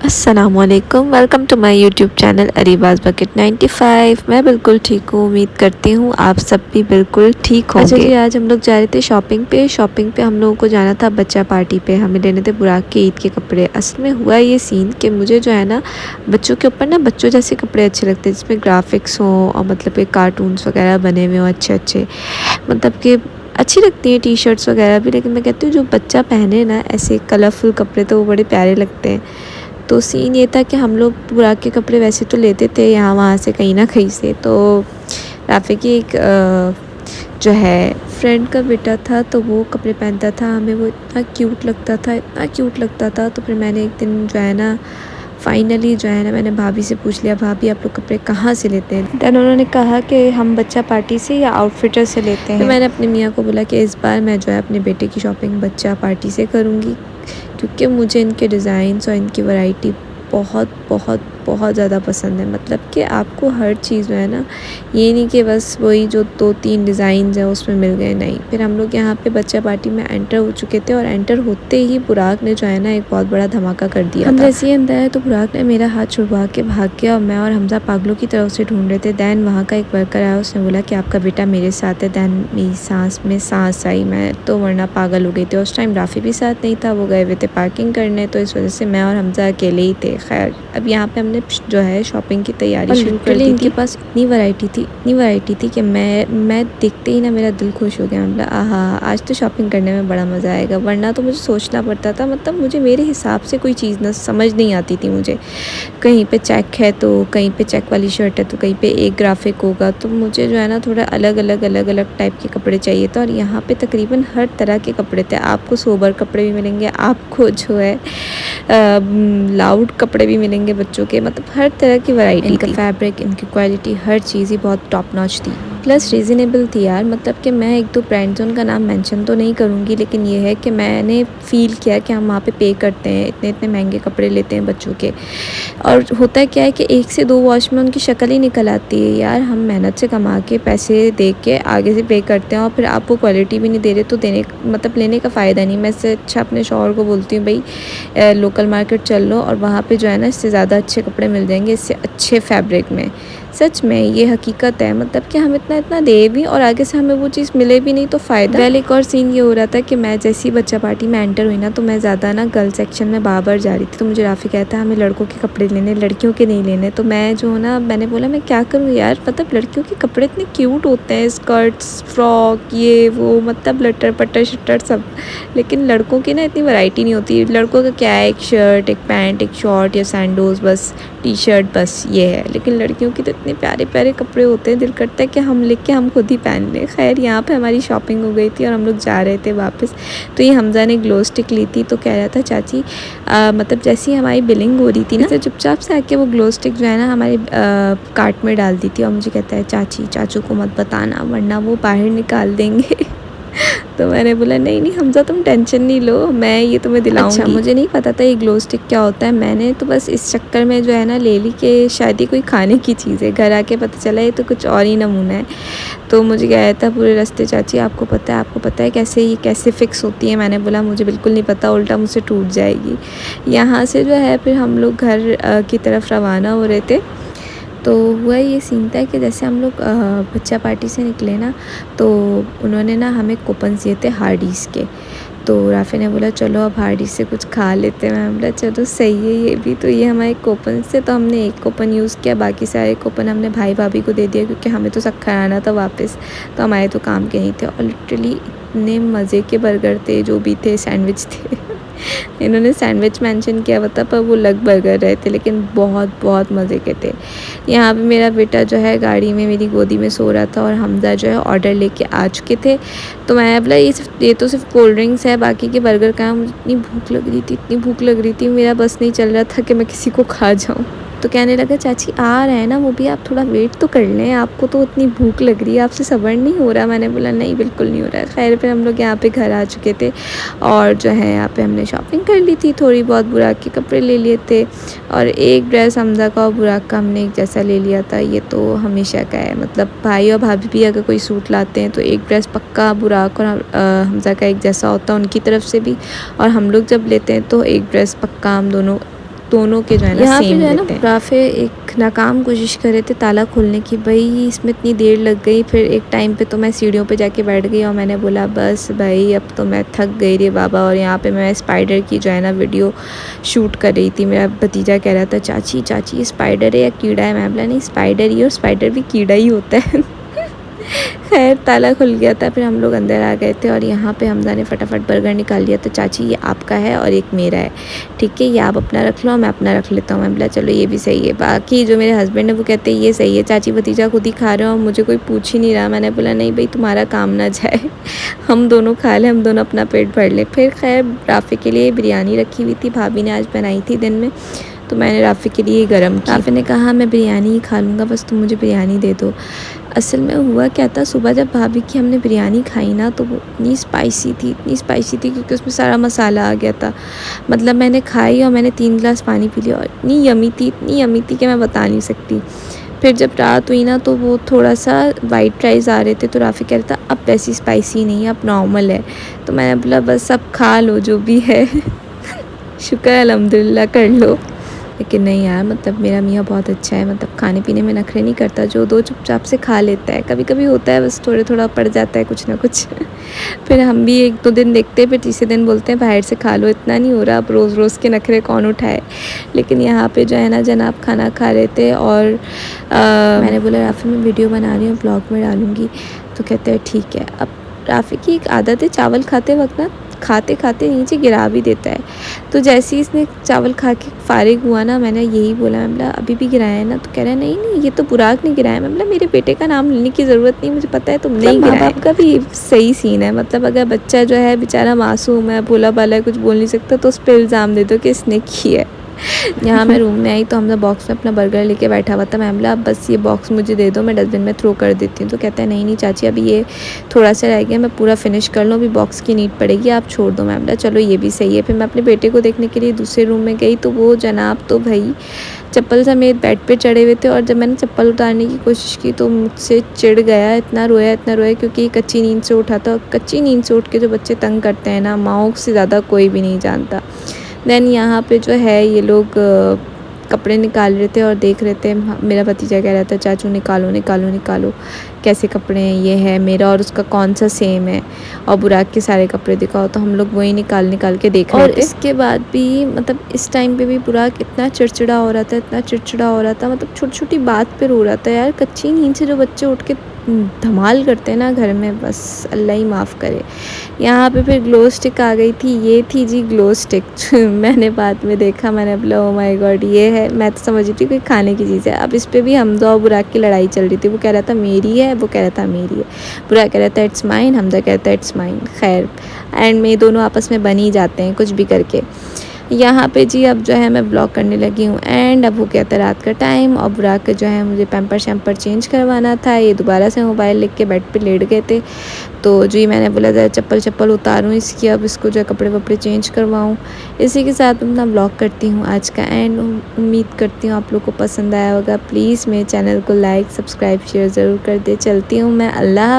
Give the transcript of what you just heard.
अस्सलामुअलैकुम, welcome to my YouTube channel Areeba's bucket 95। मैं बिल्कुल ठीक हूँ। उम्मीद करती हूँ आप सब भी बिल्कुल ठीक होंगे। अच्छा जी, आज हम लोग जा रहे थे शॉपिंग पे हम लोगों को जाना था बच्चा पार्टी पे। हमें लेने थे बुराक के ईद के कपड़े। असल में हुआ ये सीन कि मुझे जो है ना बच्चों के ऊपर ना बच्चों जैसे कपड़े अच्छे लगते हैं जिसमें ग्राफिक्स हों और मतलब कि कार्टून्स वगैरह बने हुए हों अच्छे अच्छे, मतलब कि अच्छी लगती हैं टी शर्ट्स वगैरह भी। लेकिन मैं कहती हूँ जो बच्चा पहने ना ऐसे कलरफुल कपड़े तो वो बड़े प्यारे लगते हैं। तो सीन ये था कि हम लोग बुराक के कपड़े वैसे तो लेते थे यहाँ वहाँ से कहीं ना कहीं से। तो राफ़ी की एक जो है फ्रेंड का बेटा था तो वो कपड़े पहनता था, हमें वो इतना क्यूट लगता था, इतना क्यूट लगता था। तो फिर मैंने एक दिन जो है ना फाइनली जो है ना मैंने भाभी से पूछ लिया, भाभी आप लोग कपड़े कहाँ से लेते हैं? देन उन्होंने कहा कि हम बच्चा पार्टी से या आउटफिटर से लेते हैं। तो मैंने अपने मियाँ को बोला कि इस बार मैं जो है अपने बेटे की शॉपिंग बच्चा पार्टी से करूँगी, क्योंकि मुझे इनके डिज़ाइंस और इनकी वैरायटी बहुत बहुत बहुत ज़्यादा पसंद है। मतलब कि आपको हर चीज़ जो है ना, ये नहीं कि बस वही जो 2-3 डिज़ाइन हैं उसमें मिल गए, नहीं। फिर हम लोग यहाँ पे बच्चा पार्टी में एंटर हो चुके थे और एंटर होते ही बुराक ने जो है ना एक बहुत बड़ा धमाका कर दिया हम जैसे ही अंदर आए तो बुराक ने मेरा हाथ छुड़वा के भाग गया और मैं और हमजा पागलों की तरफ से ढूंढ रहे थे। दैन वहाँ का एक वर्कर आया, उसने बोला कि आपका बेटा मेरे साथ है। दैन मेरी सांस में सांस आई, मैं तो वरना पागल हो गई थी। उस टाइम राफ़ी भी साथ नहीं था, वो गए हुए थे पार्किंग करने, तो इस वजह से मैं और हमजा अकेले ही थे। खैर अब यहाँ पे हमने जो है शॉपिंग की तैयारी शुरू कर दी थी। इनके पास इतनी वैरायटी थी कि मैं देखते ही ना मेरा दिल खुश हो गया। मतलब आहा, आज तो शॉपिंग करने में बड़ा मज़ा आएगा। वरना तो मुझे सोचना पड़ता था, मतलब मुझे मेरे हिसाब से कोई चीज़ ना समझ नहीं आती थी मुझे। कहीं पे चेक है तो कहीं पे चेक वाली शर्ट है तो कहीं पे एक ग्राफिक होगा, तो मुझे जो है ना थोड़ा अलग अलग टाइप के कपड़े चाहिए था। और यहाँ पे तकरीबन हर तरह के कपड़े थे। आपको सोबर कपड़े भी मिलेंगे, आपको जो है लाउड कपड़े भी मिलेंगे बच्चों के, मतलब हर तरह की वैरायटी। इनका फैब्रिक, इनकी क्वालिटी, हर चीज़ ही बहुत टॉप नॉच थी, प्लस रीज़नेबल थी यार। मतलब कि मैं 1-2 ब्रांड्स उनका नाम मेंशन तो नहीं करूँगी, लेकिन ये है कि मैंने फ़ील किया कि हम वहाँ पे करते हैं, इतने इतने महंगे कपड़े लेते हैं बच्चों के। और होता है क्या है कि 1 से 2 वॉश में उनकी शक्ल ही निकल आती है यार। हम मेहनत से कमा के पैसे दे के आगे से पे करते हैं और फिर आप वो क्वालिटी भी नहीं दे रहे, तो देने मतलब लेने का फ़ायदा नहीं। मैं इससे अच्छा अपने शौहर को बोलती हूँ, भाई लोकल मार्केट चल लो और वहाँ पे जो है ना इससे ज़्यादा अच्छे कपड़े मिल जाएंगे, इससे अच्छे फैब्रिक में। सच में ये हकीकत है, मतलब कि हम इतना इतना दे भी और आगे से हमें वो चीज़ मिले भी नहीं तो फ़ायदा। वेल एक और सीन ये हो रहा था कि मैं जैसी बच्चा पार्टी में एंटर हुई ना, तो मैं ज़्यादा ना गर्ल सेक्शन में बार जा रही थी। तो मुझे राफ़ी कहता है हमें लड़कों के कपड़े लेने, लड़कियों के नहीं लेने। तो मैं जो ना मैंने बोला मैं क्या करूँ यार, मतलब लड़कियों के कपड़े इतने क्यूट होते हैं, स्कर्ट्स, फ्रॉक, ये वो, मतलब लटर पटर शटर सब, लेकिन लड़कों की ना इतनी वैरायटी नहीं होती। लड़कों का क्या है, एक शर्ट, एक पैंट, एक शॉर्ट या सैंडोज, बस टी शर्ट, बस ये है। लेकिन लड़कियों की तो इतने प्यारे प्यारे कपड़े होते हैं, दिल करता है कि हम लेके हम खुद ही पहन लें। खैर यहाँ पे हमारी शॉपिंग हो गई थी और हम लोग जा रहे थे वापस। तो ये हमजा ने ग्लो स्टिक ली थी, तो कह रहा था चाची मतलब जैसी हमारी बिलिंग हो रही थी ना, तो चुपचाप से आके वो ग्लो स्टिक जो है ना हमारी कार्ट में डाल दी थी। और मुझे कहता है चाची चाचू को मत बताना वरना वो बाहर निकाल देंगे। तो मैंने बोला नहीं नहीं हमजा तुम टेंशन नहीं लो, मैं ये तुम्हें दिलाऊंगी। अच्छा, मुझे नहीं पता था ये ग्लो स्टिक क्या होता है। मैंने तो बस इस चक्कर में जो है ना ले ली कि शायद ही कोई खाने की चीज़ है, घर आके पता चला ये तो कुछ और ही नमूना है। तो मुझे कहता था पूरे रास्ते चाची आपको पता है कैसे ये कैसे फ़िक्स होती है? मैंने बोला मुझे बिल्कुल नहीं पता, उल्टा मुझसे टूट जाएगी। यहाँ से जो है फिर हम लोग घर की तरफ रवाना हो रहे थे। तो हुआ ये सीन था कि जैसे हम लोग बच्चा पार्टी से निकले ना, तो उन्होंने ना हमें कूपन्स दिए थे हार्डीज़ के। तो राफ़ी ने बोला चलो अब हार्डीज़ से कुछ खा लेते हैं। मैं बोला चलो सही है ये भी। तो ये हमारे कूपन से, तो हमने एक कूपन यूज़ किया, बाकी सारे कूपन हमने भाई भाभी को दे दिया, क्योंकि हमें तो शक्कर आना था वापस, तो हमारे तो काम के नहीं थे। और लिटरली इतने मज़े के बर्गर थे, जो भी थे, सैंडविच थे। इन्होंने सैंडविच मेंशन किया हुआ था पर वो लग बर्गर रहे थे, लेकिन बहुत बहुत मज़े के थे। यहाँ पे मेरा बेटा जो है गाड़ी में मेरी गोदी में सो रहा था और हमजा जो है ऑर्डर लेके आ चुके थे। तो मैं बोला ये तो सिर्फ कोल्ड ड्रिंक्स है, बाकी के बर्गर कहाँ? मुझे इतनी भूख लग रही थी, इतनी भूख लग रही थी, मेरा बस नहीं चल रहा था कि मैं किसी को खा जाऊँ। तो कहने लगा चाची आ रहे हैं ना वो भी, आप थोड़ा वेट तो कर लें, आपको तो इतनी भूख लग रही है, आपसे सब्र नहीं हो रहा। मैंने बोला नहीं बिल्कुल नहीं हो रहा है। खैर फिर हम लोग यहाँ पे घर आ चुके थे और जो है यहाँ पे हमने शॉपिंग कर ली थी, थोड़ी बहुत बुराक के कपड़े ले लिए थे और एक ड्रेस हमजा का और बुराक का हमने एक जैसा ले लिया था। ये तो हमेशा का है, मतलब भाई और भाभी भी अगर कोई सूट लाते हैं तो एक ड्रेस पक्का बुराक और हमजा का एक जैसा होता है उनकी तरफ से भी, और हम लोग जब लेते हैं तो एक ड्रेस पक्का हम दोनों दोनों के जो है ना सेम लेते हैं। राफे एक नाकाम कोशिश कर रहे थे ताला खोलने की, भाई इसमें इतनी देर लग गई। फिर एक टाइम पे तो मैं सीढ़ियों पे जाके बैठ गई और मैंने बोला बस भाई अब तो मैं थक गई रे बाबा। और यहाँ पे मैं स्पाइडर की जो है ना वीडियो शूट कर रही थी। मेरा भतीजा कह रहा था चाची चाची ये स्पाइडर है या कीड़ा है। मैं बोला नहीं स्पाइडर ही, और स्पाइडर भी कीड़ा ही होता है। खैर ताला खुल गया था, फिर हम लोग अंदर आ गए थे और यहाँ पे हमदा ने फटाफट बर्गर निकाल लिया। तो चाची ये आपका है और एक मेरा है, ठीक है ये आप अपना रख लो, मैं अपना रख लेता हूँ। मैं बोला चलो ये भी सही है। बाकी जो मेरे हस्बैंड है वो कहते हैं ये सही है, चाची भतीजा खुद ही खा रहे हो, मुझे कोई पूछ ही नहीं रहा। मैंने बोला नहीं भाई तुम्हारा काम ना जाए, हम दोनों खा लें, हम दोनों अपना पेट भर लें। फिर खैर राफ़ी के लिए बिरयानी रखी हुई थी, भाभी ने आज बनाई थी दिन में, तो मैंने राफ़ी के लिए गरम की। राफ़ी ने कहा मैं बिरयानी ही खा लूँगा, बस तुम मुझे बिरयानी दे दो। असल में हुआ क्या था, सुबह जब भाभी की हमने बिरयानी खाई ना तो वो इतनी स्पाइसी थी क्योंकि उसमें सारा मसाला आ गया था। मतलब मैंने खाई और मैंने 3 गिलास पानी पी लिया और इतनी यमी थी कि मैं बता नहीं सकती। फिर जब रात हुई ना तो वो थोड़ा सा वाइट राइस आ रहे थे, तो राफ़ी कह रहा था अब वैसी स्पाइसी नहीं है, अब नॉर्मल है। तो मैंने बोला बस अब खा लो जो भी है। शुक्र अल्हम्दुलिल्लाह कर लो। लेकिन नहीं यार, मतलब मेरा मियाँ बहुत अच्छा है, मतलब खाने पीने में नखरे नहीं करता, जो दो चुपचाप से खा लेता है। कभी कभी होता है बस थोड़ा पड़ जाता है कुछ ना कुछ। फिर हम भी 1-2 दिन देखते हैं, फिर तीसरे दिन बोलते हैं बाहर से खा लो, इतना नहीं हो रहा, अब रोज़ रोज़ के नखरे कौन उठाए। लेकिन यहाँ पे जो है ना जनाब खाना खा रहे थे और मैंने बोला राफ़ी मैं वीडियो बना रही हूँ, ब्लॉग में डालूँगी। तो कहते हैं ठीक है। अब राफ़ी की एक आदत है चावल खाते वक्त ना खाते खाते नीचे गिरा भी देता है। तो जैसे ही इसने चावल खा के फारिग हुआ ना, मैंने यही बोला, मैं बोला अभी भी गिराया है ना। तो कह रहा है नहीं ये तो बुराक ने गिराया। मैं बोला मेरे बेटे का नाम लेने की ज़रूरत नहीं, मुझे पता है तुम नहीं गिराया। माँ बाप का भी सही सीन है, मतलब अगर बच्चा जो है बेचारा मासूम है, भोला भाला है, कुछ बोल नहीं सकता, तो उस पर इल्ज़ाम दे दो कि इसने की है। यहाँ मैं रूम में आई तो हमने बॉक्स में अपना बर्गर लेके बैठा हुआ था। मैं बोला अब बस ये बॉक्स मुझे दे दो, मैं डस्टबिन में थ्रो कर देती हूँ। तो कहता है नहीं चाची अभी ये थोड़ा सा रह गया, मैं पूरा फिनिश कर लूँ, अभी बॉक्स की नीड पड़ेगी, आप छोड़ दो। मैं बोला चलो ये भी सही है। फिर मैं अपने बेटे को देखने के लिए दूसरे रूम में गई तो वो जनाब तो भाई चप्पल समेत बेड पे चढ़े हुए थे। और जब मैंने चप्पल उतारने की कोशिश की तो मुझसे चिढ़ गया, इतना रोया क्योंकि कच्ची नींद से उठा था। और कच्ची नींद से उठ के जो बच्चे तंग करते हैं ना, माओं से ज़्यादा कोई भी नहीं जानता। देन यहाँ पे जो है ये लोग कपड़े निकाल रहे थे और देख रहे थे। मेरा भतीजा कह रहा था चाचू निकालो कैसे कपड़े हैं, ये है मेरा और उसका कौन सा सेम है, और बुराक के सारे कपड़े दिखाओ। तो हम लोग वही निकाल के देख रहे थे। और इसके बाद भी मतलब इस टाइम पे भी बुराक इतना चिड़चिड़ा हो रहा था, मतलब छोटी बात पे रो रहा था। यार कच्ची नींद से जो बच्चे उठ के धमाल करते हैं ना घर में, बस अल्लाह ही माफ़ करे। यहाँ पे फिर ग्लो स्टिक आ गई थी, ये थी जी ग्लो स्टिक। मैंने बाद में देखा, मैंने बोला ओ माय गॉड ये है। मैं तो समझ रही थी कोई खाने की चीज़ है। अब इस पर भी हमदा और बुराक की लड़ाई चल रही थी। वो कह रहा था मेरी है, वो कह रहा था मेरी है। बुराक कह रहा था इट्स माइन, हमदा कहता है इट्स माइन। खैर एंड में दोनों आपस में बन ही जाते हैं कुछ भी करके। यहाँ पे जी अब जो है मैं ब्लॉग करने लगी हूँ एंड अब हो गया था रात का टाइम। और बुराक जो है मुझे पैम्पर शैम्पर चेंज करवाना था। ये दोबारा से मोबाइल लेके के बेड पे लेट गए थे। तो जी मैंने बोला था चप्पल उतारूँ इसकी, अब इसको जो है कपड़े वपड़े चेंज करवाऊँ। इसी के साथ अपना ब्लॉग करती हूँ आज का एंड। उम्मीद करती हूँ आप लोग को पसंद आया होगा। प्लीज़ मेरे चैनल को लाइक सब्सक्राइब शेयर ज़रूर कर दे। चलती हूँ मैं, अल्लाह।